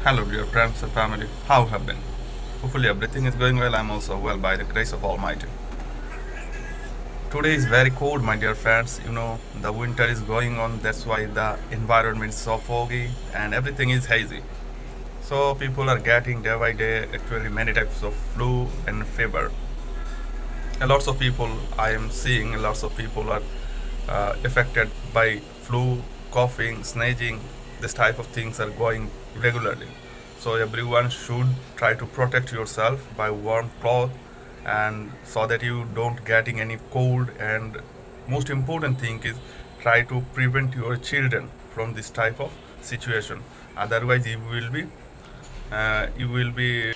Hello, dear friends and family. How have been? Hopefully, everything is going well. I'm also well by the grace of Almighty. Today is very cold, my dear friends. The winter is going on. That's why the environment is so foggy and everything is hazy. So people are getting day by day actually many types of flu and fever. And lots of people I am seeing, lots of people are affected by flu, coughing, sneezing. This type of things are going regularly. So everyone should try to protect yourself by warm cloth and so that you don't getting any cold. And most important thing is try to prevent your children from this type of situation. Otherwise, you will be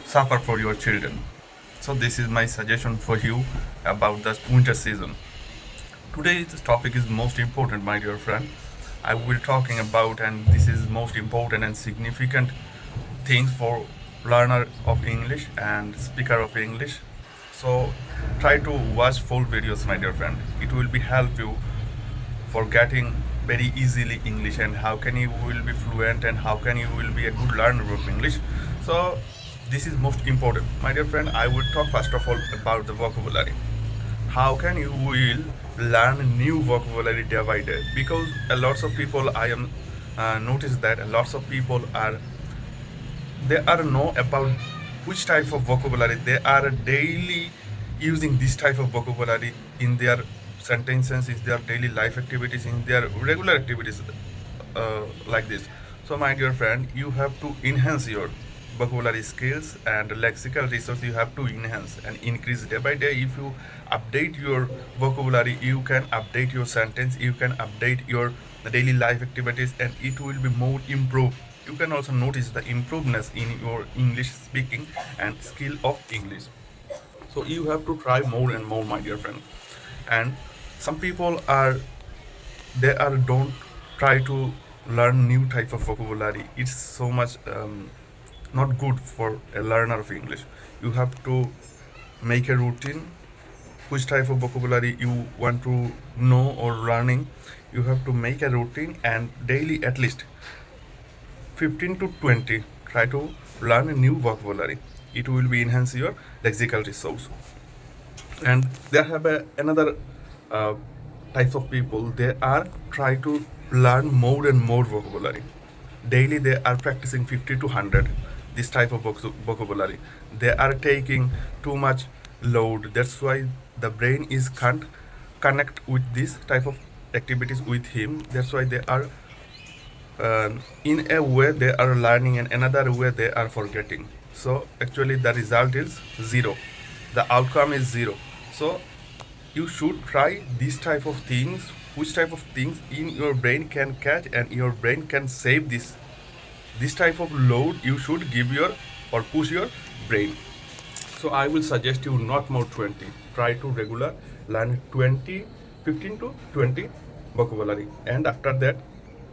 suffer for your children. So this is my suggestion for you about the winter season. Today's topic is most important, my dear friend. I will talking about, and this is most important and significant things for learner of English and speaker of English. So try to watch full videos, my dear friend. It will be help you for getting very easily English and how can you will be fluent and how can you will be a good learner of English. So this is most important, my dear friend. I will talk first of all about the vocabulary. How can you will learn new vocabulary day by day? Because a lots of people I am noticed that a lots of people are they are know about which type of vocabulary they are daily using this type of vocabulary in their sentences, in their daily life activities, in their regular activities, like this. So my dear friend, you have to enhance your vocabulary skills and lexical resource. You have to enhance and increase day by day. If you update your vocabulary, you can update your sentence, you can update your daily life activities, and it will be more improved. You can also notice the improvements in your English speaking and skill of English. So you have to try more and more, my dear friend. And some people are they are don't try to learn new type of vocabulary. It's so much not good for a learner of English. You have to make a routine which type of vocabulary you want to know or learning. You have to make a routine and daily at least 15 to 20 try to learn a new vocabulary. It will be enhance your lexical resource. And there have another uh, types of people. They are try to learn more and more vocabulary daily. They are practicing 50 to 100 this type of vocabulary. They are taking too much load. That's why the brain is can't connect with this type of activities with him. That's why they are in a way they are learning and another way they are forgetting. So actually the result is zero, the outcome is zero. So you should try this type of things, which type of things in your brain can catch and your brain can save this type of load. You should give your or push your brain. So I will suggest you not more 20, try to regular learn 20, 15 to 20 vocabulary, and after that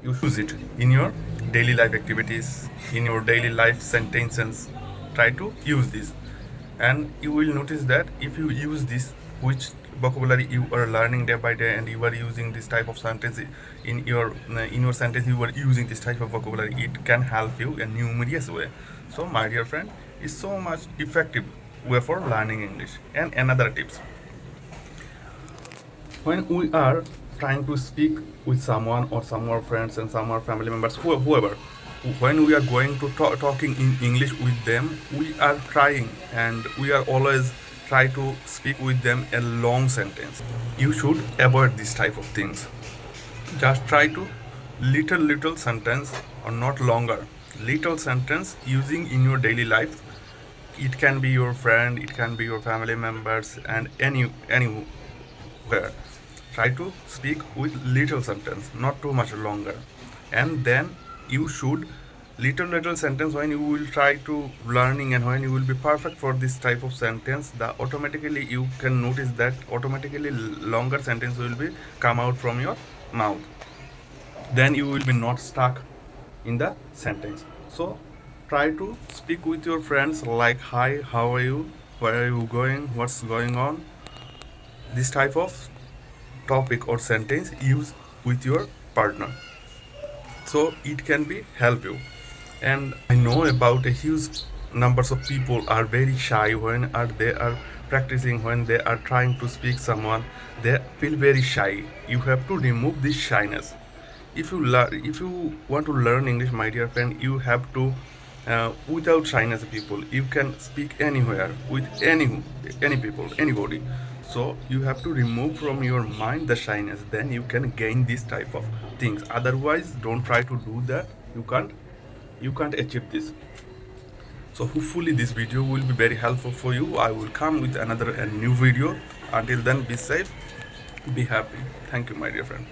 you use it in your daily life activities, in your daily life sentences. Try to use this, and you will notice that if you use this, which vocabulary you are learning day by day, and you are using this type of sentence in your sentence, you are using this type of vocabulary, it can help you in numerous way. So my dear friend, is so much effective way for learning English. And another tips, when we are trying to speak with someone or some of our friends and some of our family members, whoever, when we are going to talking in English with them, we are trying and we are always try to speak with them a long sentence. You should avoid this type of things. Just try to little sentence, or not longer, little sentence using in your daily life. It can be your friend, it can be your family members, and anywhere. Try to speak with little sentence, not too much longer. And then you should little sentence. When you will try to learning and when you will be perfect for this type of sentence, the automatically you can notice that automatically longer sentence will be come out from your mouth. Then you will be not stuck in the sentence. So try to speak with your friends like, hi, how are you, where are you going, what's going on. This type of topic or sentence use with your partner, so it can be help you. And I know about a huge numbers of people are very shy when are they are practicing, when they are trying to speak someone, they feel very shy. You have to remove this shyness. If you want to learn English, my dear friend, you have to without shyness people, you can speak anywhere with any people, anybody. So you have to remove from your mind the shyness, then you can gain this type of things. Otherwise, don't try to do that. You can't achieve this. So hopefully this video will be very helpful for you. I will come with another new video. Until then, be safe, be happy. Thank you, my dear friend.